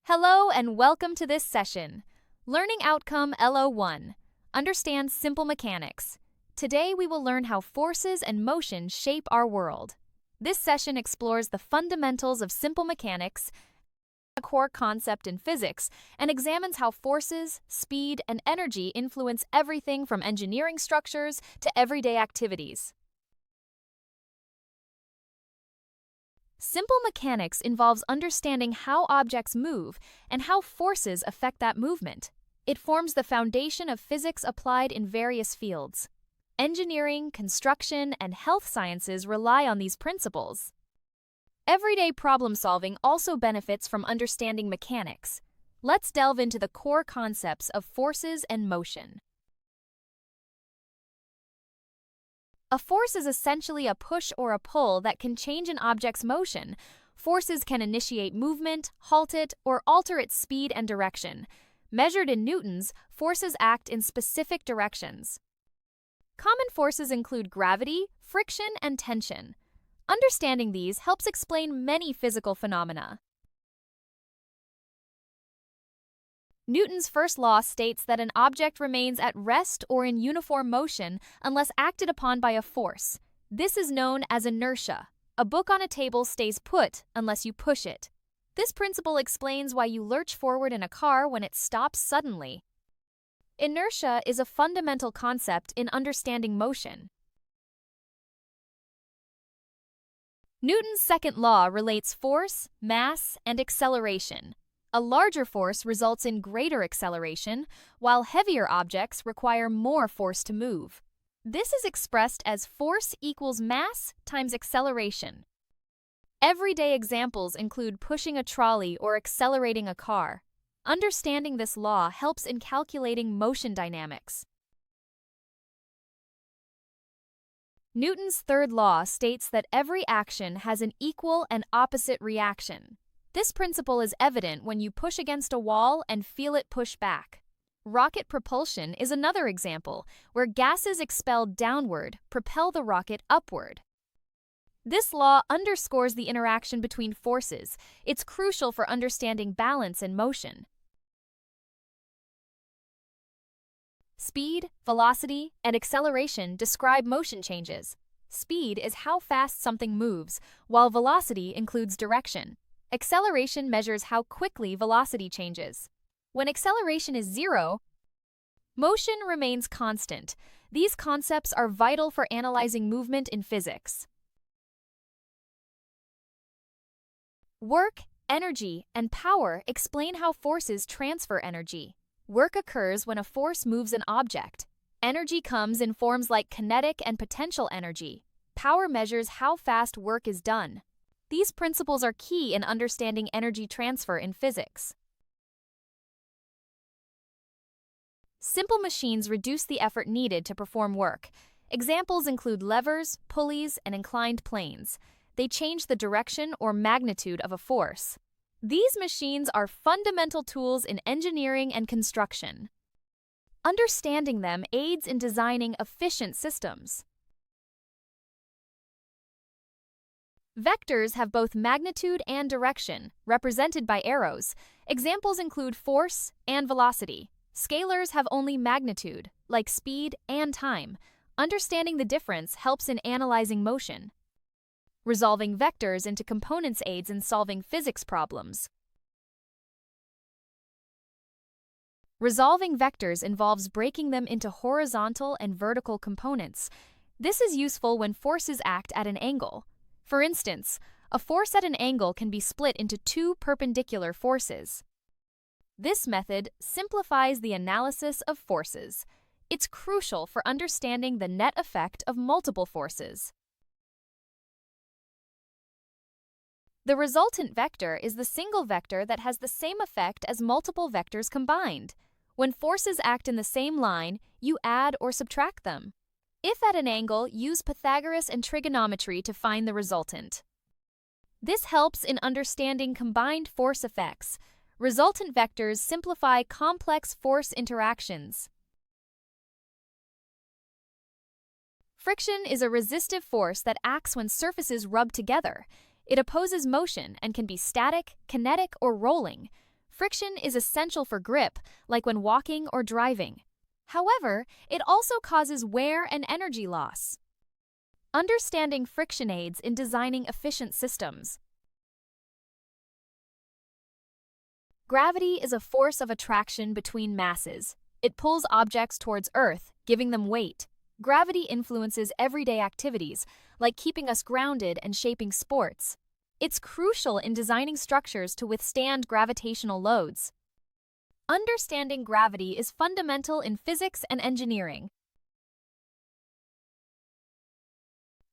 Hello and welcome to this session. Learning Outcome LO1. Understand simple mechanics. Today we will learn how forces and motion shape our world. This session explores the fundamentals of simple mechanics, a core concept in physics, and examines how forces, speed, and energy influence everything from engineering structures to everyday activities. Simple mechanics involves understanding how objects move and how forces affect that movement. It forms the foundation of physics applied in various fields. Engineering, construction, and health sciences rely on these principles. Everyday problem solving also benefits from understanding mechanics. Let's delve into the core concepts of forces and motion. A force is essentially a push or a pull that can change an object's motion. Forces can initiate movement, halt it, or alter its speed and direction. Measured in newtons, forces act in specific directions. Common forces include gravity, friction, and tension. Understanding these helps explain many physical phenomena. Newton's first law states that an object remains at rest or in uniform motion unless acted upon by a force. This is known as inertia. A book on a table stays put unless you push it. This principle explains why you lurch forward in a car when it stops suddenly. Inertia is a fundamental concept in understanding motion. Newton's second law relates force, mass, and acceleration. A larger force results in greater acceleration, while heavier objects require more force to move. This is expressed as force equals mass times acceleration. Everyday examples include pushing a trolley or accelerating a car. Understanding this law helps in calculating motion dynamics. Newton's third law states that every action has an equal and opposite reaction. This principle is evident when you push against a wall and feel it push back. Rocket propulsion is another example, where gases expelled downward propel the rocket upward. This law underscores the interaction between forces. It's crucial for understanding balance and motion. Speed, velocity, and acceleration describe motion changes. Speed is how fast something moves, while velocity includes direction. Acceleration measures how quickly velocity changes. When acceleration is zero, motion remains constant. These concepts are vital for analyzing movement in physics. Work, energy, and power explain how forces transfer energy. Work occurs when a force moves an object. Energy comes in forms like kinetic and potential energy. Power measures how fast work is done. These principles are key in understanding energy transfer in physics. Simple machines reduce the effort needed to perform work. Examples include levers, pulleys, and inclined planes. They change the direction or magnitude of a force. These machines are fundamental tools in engineering and construction. Understanding them aids in designing efficient systems. Vectors have both magnitude and direction, represented by arrows. Examples include force and velocity. Scalars have only magnitude, like speed and time. Understanding the difference helps in analyzing motion. Resolving vectors into components aids in solving physics problems. Resolving vectors involves breaking them into horizontal and vertical components. This is useful when forces act at an angle. For instance, a force at an angle can be split into two perpendicular forces. This method simplifies the analysis of forces. It's crucial for understanding the net effect of multiple forces. The resultant vector is the single vector that has the same effect as multiple vectors combined. When forces act in the same line, you add or subtract them. If at an angle, use Pythagoras and trigonometry to find the resultant. This helps in understanding combined force effects. Resultant vectors simplify complex force interactions. Friction is a resistive force that acts when surfaces rub together. It opposes motion and can be static, kinetic, or rolling. Friction is essential for grip, like when walking or driving. However, it also causes wear and energy loss. Understanding friction aids in designing efficient systems. Gravity is a force of attraction between masses. It pulls objects towards Earth, giving them weight. Gravity influences everyday activities, like keeping us grounded and shaping sports. It's crucial in designing structures to withstand gravitational loads. Understanding gravity is fundamental in physics and engineering.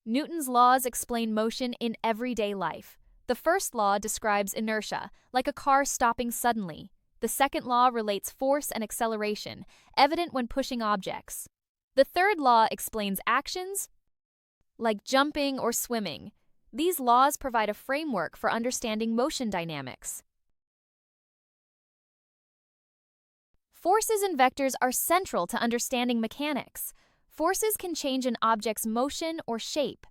Newton's laws explain motion in everyday life. The first law describes inertia, like a car stopping suddenly. The second law relates force and acceleration, evident when pushing objects. The third law explains actions, like jumping or swimming. These laws provide a framework for understanding motion dynamics. Forces and vectors are central to understanding mechanics. Forces can change an object's motion or shape.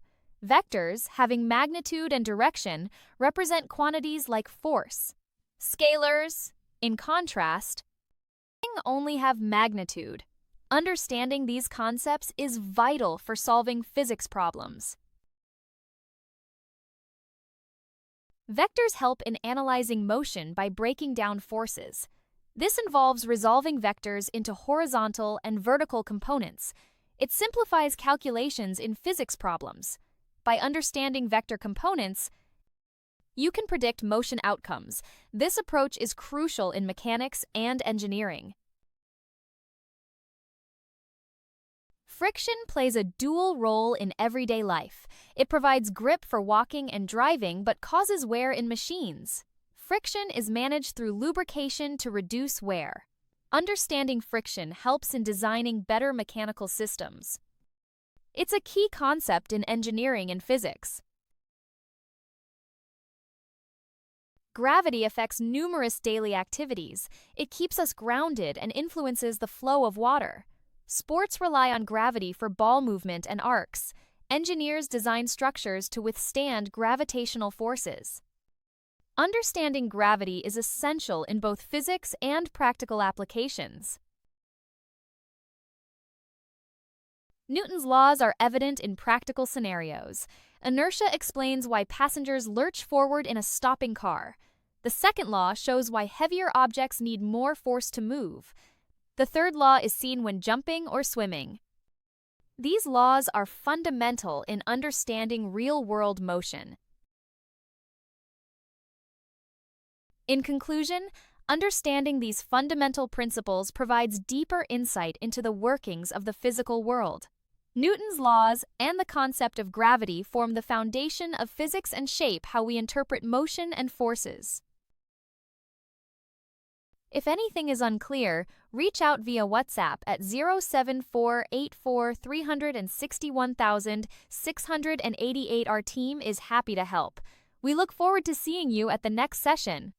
Vectors, having magnitude and direction, represent quantities like force. Scalars, in contrast, only have magnitude. Understanding these concepts is vital for solving physics problems. Vectors help in analyzing motion by breaking down forces. This involves resolving vectors into horizontal and vertical components. It simplifies calculations in physics problems. By understanding vector components, you can predict motion outcomes. This approach is crucial in mechanics and engineering. Friction plays a dual role in everyday life. It provides grip for walking and driving, but causes wear in machines. Friction is managed through lubrication to reduce wear. Understanding friction helps in designing better mechanical systems. It's a key concept in engineering and physics. Gravity affects numerous daily activities. It keeps us grounded and influences the flow of water. Sports rely on gravity for ball movement and arcs. Engineers design structures to withstand gravitational forces. Understanding gravity is essential in both physics and practical applications. Newton's laws are evident in practical scenarios. Inertia explains why passengers lurch forward in a stopping car. The second law shows why heavier objects need more force to move. The third law is seen when jumping or swimming. These laws are fundamental in understanding real-world motion. In conclusion, understanding these fundamental principles provides deeper insight into the workings of the physical world. Newton's laws and the concept of gravity form the foundation of physics and shape how we interpret motion and forces. If anything is unclear, reach out via WhatsApp at 07484361688. Our team is happy to help. We look forward to seeing you at the next session.